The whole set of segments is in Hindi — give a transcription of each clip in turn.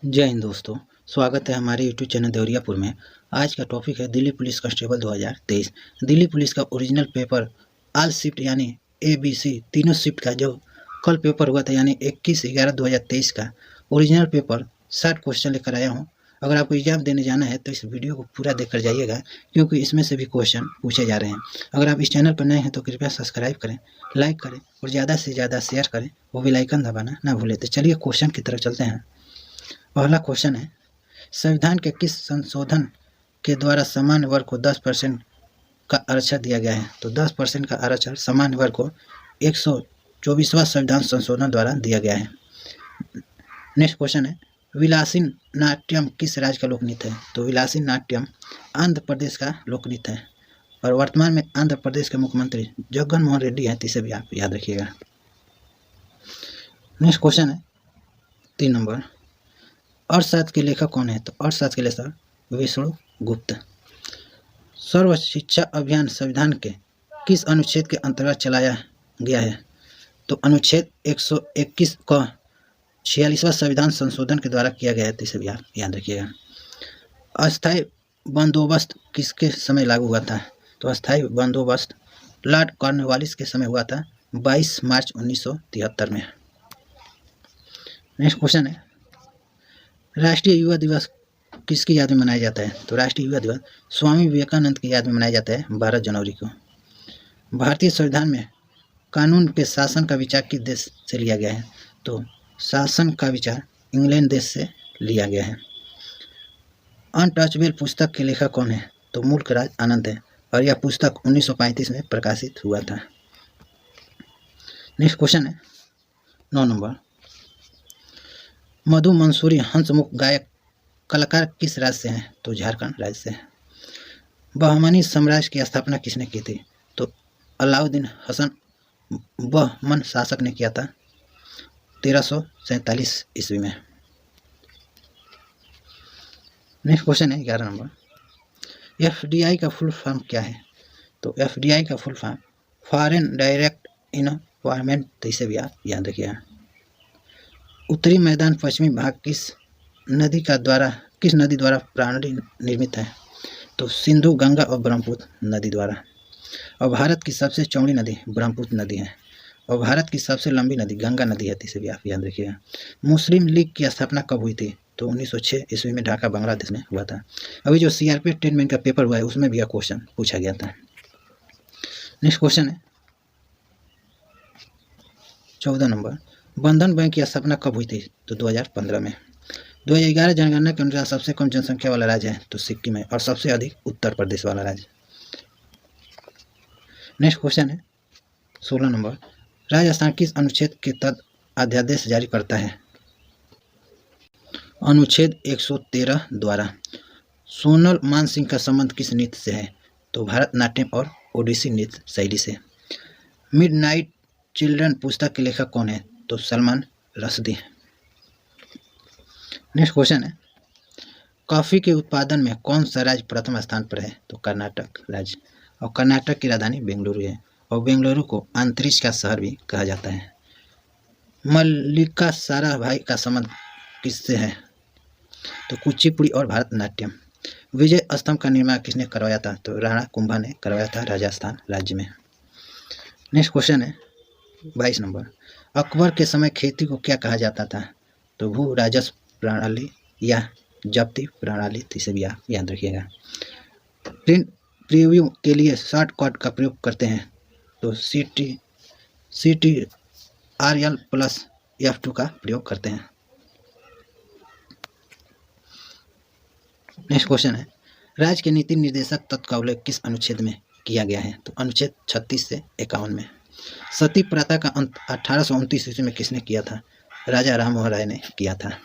जय हिंद दोस्तों, स्वागत है हमारे यूट्यूब चैनल देवरियापुर में। आज का टॉपिक है Delhi police constable 2023। Delhi police का ओरिजिनल पेपर ऑल शिफ्ट यानी ABC तीनों शिफ्ट का जो कल पेपर हुआ था यानी 21/11/2023 का ओरिजिनल पेपर 60 क्वेश्चन लेकर आया हूं। अगर आपको एग्जाम देने जाना है तो इस वीडियो को पूरा देखकर जाइएगा, क्योंकि इसमें से भी क्वेश्चन पूछे जा रहे हैं। अगर आप इस चैनल पर नए हैं तो कृपया सब्सक्राइब करें, लाइक करें और ज़्यादा से ज़्यादा शेयर करें, वो बेल आइकन दबाना ना भूलें। तो चलिए क्वेश्चन की तरफ चलते हैं। पहला क्वेश्चन है, संविधान के किस संशोधन के द्वारा सामान्य वर्ग को 10% का आरक्षण दिया गया है? तो 10% का आरक्षण सामान्य वर्ग को 124वां संविधान संशोधन द्वारा दिया गया है। नेक्स्ट क्वेश्चन है, विलासी नाट्यम किस राज्य का लोक नृत्य है? तो विलासी नाट्यम आंध्र प्रदेश का लोक नृत्य है और वर्तमान में आंध्र प्रदेश के मुख्यमंत्री जगन मोहन रेड्डी हैं, इसे भी आप याद रखिएगा। नेक्स्ट क्वेश्चन है 3 नंबर, अर्थशास्त्र के लेखक कौन है? तो अर्थशास्त्र के लेखक विष्णु गुप्त। सर्व शिक्षा अभियान संविधान के किस अनुच्छेद के अंतर्गत चलाया गया है? तो अनुच्छेद 121 का 46वां संविधान संशोधन के द्वारा किया गया है, तो इसे भी आप याद रखिएगा। अस्थायी बंदोबस्त किसके समय लागू हुआ था? तो अस्थायी बंदोबस्त लॉर्ड कॉर्नवालिस के समय हुआ था 22 मार्च 1973 में। नेक्स्ट क्वेश्चन है, राष्ट्रीय युवा दिवस किसकी याद में मनाया जाता है? तो राष्ट्रीय युवा दिवस स्वामी विवेकानंद की याद में मनाया जाता है 12 जनवरी को। भारतीय संविधान में कानून के शासन का विचार किस देश से लिया गया है? तो शासन का विचार इंग्लैंड देश से लिया गया है। अनटचेबल पुस्तक के लेखक कौन है? तो मुल्क राज आनंद है और यह पुस्तक 1935 में प्रकाशित हुआ था। नेक्स्ट क्वेश्चन है 9 नंबर, मधु मंसूरी हंसमुख गायक कलाकार किस राज्य से हैं? तो झारखंड राज्य से। बहमनी साम्राज्य की स्थापना किसने की थी? तो अलाउद्दीन हसन बहमन शासक ने किया था 1347 ईस्वी में। नेक्स्ट क्वेश्चन है 11 नंबर, FDI का फुल फॉर्म क्या है? तो FDI का full form foreign direct investment, तो इसे भी आप याद रखिएगा। उत्तरी मैदान पश्चिमी भाग किस नदी द्वारा प्राणी निर्मित है? तो सिंधु, गंगा और ब्रह्मपुत्र नदी द्वारा। और भारत की सबसे चौड़ी नदी ब्रह्मपुत्र नदी है और भारत की सबसे लंबी नदी गंगा नदी है, इसे भी आप याद रखिएगा। मुस्लिम लीग की स्थापना कब हुई थी? तो 1906 ईस्वी में ढाका बांग्लादेश में हुआ था। अभी जो CRPF 10 में का पेपर हुआ है उसमें भी यह क्वेश्चन पूछा गया था। नेक्स्ट क्वेश्चन है 14 नंबर, बंधन बैंक की स्थापना कब हुई थी? तो 2015 में। 2011 जनगणना के अनुसार सबसे कम जनसंख्या वाला राज्य है तो सिक्किम है और सबसे अधिक उत्तर प्रदेश वाला राज्य। नेक्स्ट क्वेश्चन है 16 नंबर, राजस्थान किस अनुच्छेद के तहत अध्यादेश जारी करता है? अनुच्छेद 113 द्वारा। सोनल मानसिंह का संबंध किस नृत्य से है? तो भारतनाट्यम और ओडिसी नृत्य शैली से। मिडनाइट चिल्ड्रन पुस्तक के लेखक कौन है? तो सलमान रश्दी। नेक्स्ट क्वेश्चन है, कॉफ़ी के उत्पादन में कौन सा राज्य प्रथम स्थान पर है? तो कर्नाटक राज्य और कर्नाटक की राजधानी बेंगलुरु है और बेंगलुरु को अंतरिक्ष का शहर भी कहा जाता है। मल्लिका साराभाई का संबंध किससे है? तो कुचिपुड़ी और भरतनाट्यम। विजय स्तंभ का निर्माण किसने करवाया था? तो राणा कुंभा ने करवाया था राजस्थान राज्य में। नेक्स्ट क्वेश्चन है 22 नंबर, अकबर के समय खेती को क्या कहा जाता था? तो भू राजस्व प्रणाली या जब्ती प्रणाली, इसे भी आप याद रखिएगा। प्रिंट प्रीव्यू के लिए शॉर्टकट का प्रयोग करते हैं तो CTRL+F2 का प्रयोग करते हैं। नेक्स्ट क्वेश्चन है, राज्य के नीति निर्देशक तत्व का उल्लेख किस अनुच्छेद में किया गया है? तो अनुच्छेद 36 से 51 में। सती प्रथा का अंत 1829 ईस्वी में किसने किया था? राजा राम मोहन राय ने किया था।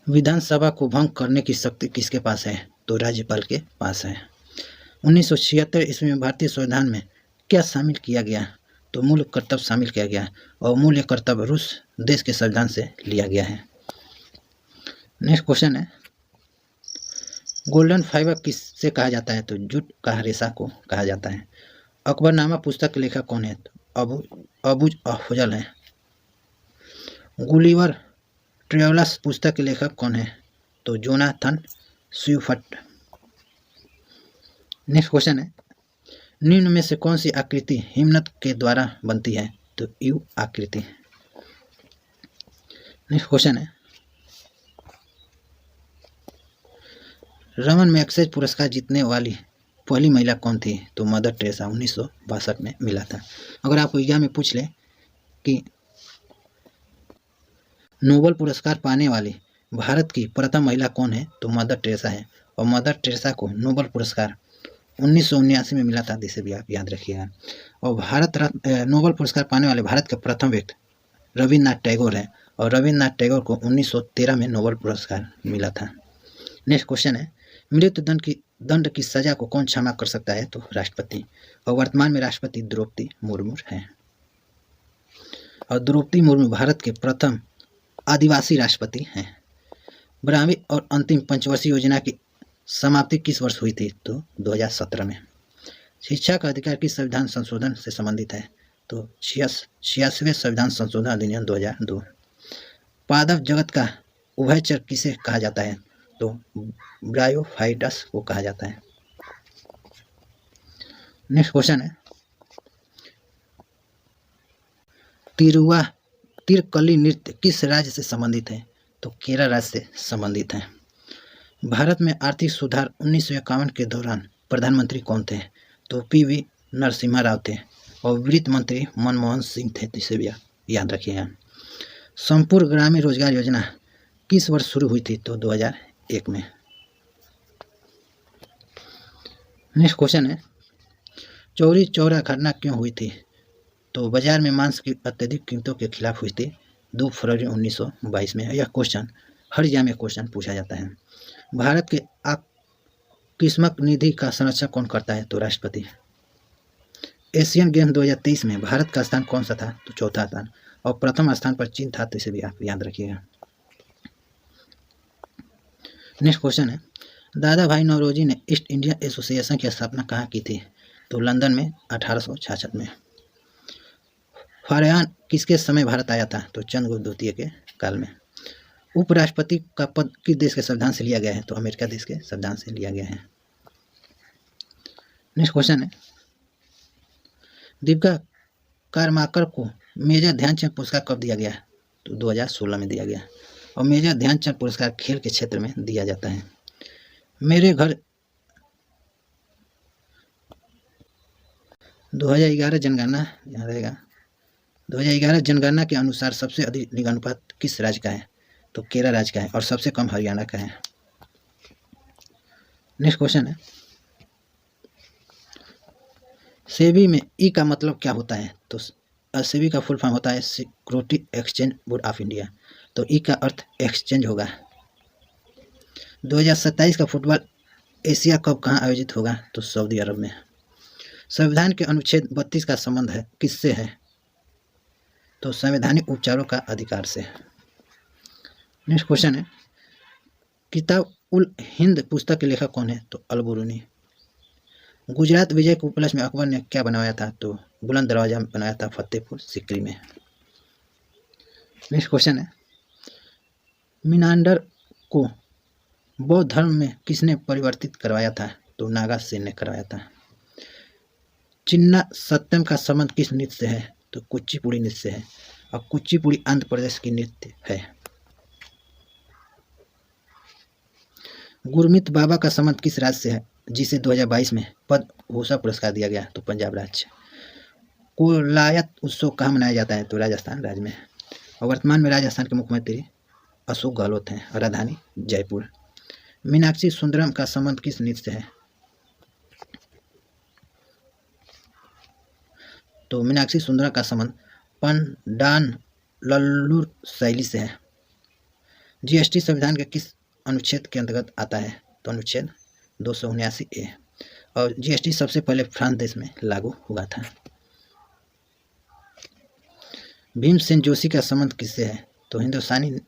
विधानसभा को भंग करने की शक्ति किसके पास है? तो राज्यपाल के पास है। 1976 ईस्वी में भारतीय संविधान में क्या शामिल किया गया? तो मूल कर्तव्य शामिल किया गया और मूल कर्तव्य रूस देश के संविधान से लिया गया है। नेक्स्ट क्वेश्चन है, गोल्डन फाइबर किससे कहा जाता है? तो जूट का रेशा को कहा जाता है। अकबरनामा पुस्तक के लेखक कौन है? तो अबुज अफजल हैं। गुलिवर ट्रेवलर्स पुस्तक के लेखक कौन है? तो जोनाथन स्विफ्ट। नेक्स्ट क्वेश्चन है, निम्न में से कौन सी आकृति हिमनद के द्वारा बनती है? तो यू आकृति। नेक्स्ट क्वेश्चन है, रमन मैग्सेसे पुरस्कार जीतने वाली पहली महिला कौन थी? तो मदर टेरेसा 1962 में मिला था। अगर आपको एग्जाम में पूछ ले कि नोबेल पुरस्कार पाने वाली भारत की प्रथम महिला कौन है? तो मदर टेरेसा है। और मदर टेरेसा को नोबेल पुरस्कार 1979 में मिला था, जिसे भी आप याद रखिएगा। और भारत रत्न नोबेल पुरस्कार पाने वाले भारत के प्रथम व्यक्ति रविन्द्रनाथ टैगोर है। और रविन्द्रनाथ टैगोर को 1913 में नोबेल पुरस्कार मिला था। नेक्स्ट क्वेश्चन है, मृत्यु दंड की सजा को कौन क्षमा कर सकता है? तो राष्ट्रपति। और वर्तमान में राष्ट्रपति द्रौपदी मुर्मू हैं। और द्रौपदी मुर्मू भारत के प्रथम आदिवासी राष्ट्रपति हैं। 12वीं और अंतिम पंचवर्षीय योजना की समाप्ति किस वर्ष हुई थी? तो 2017 में। शिक्षा का अधिकार किस संविधान संशोधन से संबंधित है? तो 86वें संविधान संशोधन अधिनियम 2002। पादप जगत का उभयचर किसे कहा जाता है? तो ब्रायोफाइटस को कहा जाता है। नेक्स्ट क्वेश्चन है, तिरकली नृत्य किस राज्य से संबंधित है? तो केरल राज्य से संबंधित है। भारत में आर्थिक सुधार 1951 के दौरान प्रधानमंत्री कौन थे? तो पीवी नरसिम्हा राव थे। और वित्त मंत्री मनमोहन सिंह थे, जिसे भी याद रखिएगा। संपूर्ण ग्रामीण रोजगार योजना किस वर्ष शुरू हुई थी? तो 2001 में। नेक्स्ट क्वेश्चन है, चौरी चौरा घटना क्यों हुई थी? तो बाजार में मांस की अत्यधिक कीमतों के खिलाफ हुई थी 2 फरवरी 1922 में। यह क्वेश्चन हर एग्जाम में क्वेश्चन पूछा जाता है। भारत के आकस्मिक निधि का संरक्षण कौन करता है? तो राष्ट्रपति। एशियन गेम 2023 में भारत का स्थान कौन सा था? तो चौथा स्थान। और प्रथम स्थान पर चीन था, तो इसे भी आप याद रखिएगा। नेक्स्ट क्वेश्चन है, दादा भाई नौरोजी ने ईस्ट इंडिया एसोसिएशन की स्थापना कहाँ की थी? तो लंदन में 1866 में। फारयान किसके समय भारत आया था? तो चंद्रगुप्त द्वितीय के काल में। उपराष्ट्रपति का पद किस देश के संविधान से लिया गया है? तो अमेरिका देश के संविधान से लिया गया है। नेक्स्ट क्वेश्चन है, दीपिका करमाकर को मेजर ध्यानचंद पुरस्कार कब दिया गया? तो 2016 में दिया गया। और मेजर ध्यानचंद पुरस्कार खेल के क्षेत्र में दिया जाता है। मेरे घर 2011 जनगणना यहाँ रहेगा। 2011 जनगणना के अनुसार सबसे अधिक लिंगानुपात किस राज्य का है? तो केरल राज्य का है। और सबसे कम हरियाणा का है। नेक्स्ट क्वेश्चन है, सेबी में ई का मतलब क्या होता है? तो सेबी का फुल फॉर्म होता है security exchange board of India. तो ई का अर्थ एक्सचेंज होगा। 2027 का फुटबॉल एशिया कप कहाँ आयोजित होगा? तो सऊदी अरब में। संविधान के अनुच्छेद 32 का संबंध है किससे है? तो संवैधानिक उपचारों का अधिकार से। नेक्स्ट क्वेश्चन है, किताब उल हिंद पुस्तक के लेखक कौन है? तो अल-बुरूनी। गुजरात विजय के उपलक्ष्य में अकबर ने क्या बनवाया था? तो बुलंद दरवाजा बनाया था फतेहपुर सीकरी में। नेक्स्ट क्वेश्चन है, मिनांडर को बौद्ध धर्म में किसने परिवर्तित करवाया था? तो नागा सेन ने करवाया था। चिन्ना सत्यम का संबंध किस नृत्य से है? तो कुचिपुड़ी नृत्य से है। और कुचिपुड़ी आंध्र प्रदेश की नृत्य है। गुरमीत बाबा का संबंध किस राज्य से है जिसे 2022 में पद्म भूषण पुरस्कार दिया गया? तो पंजाब राज्य। कोलायत उत्सव कहाँ मनाया जाता है? तो राजस्थान राज्य में। और वर्तमान में राजस्थान के मुख्यमंत्री अशोक गहलोत हैं। और राजधानी जयपुर। मीनाक्षी सुंदरम का संबंध किस नृत्य से है? तो मीनाक्षी सुंदरम का संबंध पंडान लल्लूर शैली से है। जीएसटी संविधान के किस अनुच्छेद के अंतर्गत आता है? तो अनुच्छेद 279A। और जीएसटी सबसे पहले फ्रांस देश में लागू हुआ था। भीमसेन जोशी का संबंध किससे है? तो हिंदुस्तानी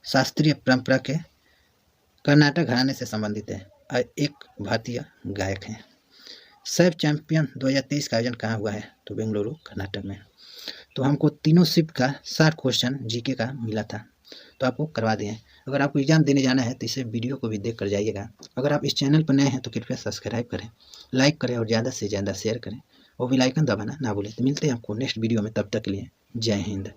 शास्त्रीय परंपरा के कर्नाटक घराने से संबंधित है और एक भारतीय गायक हैं। सैफ चैंपियन 2023 का आयोजन कहाँ हुआ है? तो बेंगलुरु कर्नाटक में। तो हमको तीनों शिफ्ट का 60 क्वेश्चन जीके का मिला था, तो आपको करवा दिए। अगर आपको एग्जाम देने जाना है तो इसे वीडियो को भी देख कर जाइएगा। अगर आप इस चैनल पर नए हैं तो कृपया सब्सक्राइब करें, लाइक करें और ज़्यादा से ज़्यादा शेयर करें और बेल आइकन दबाना ना भूलें। तो मिलते हैं आपको नेक्स्ट वीडियो में, तब तक के लिए जय हिंद।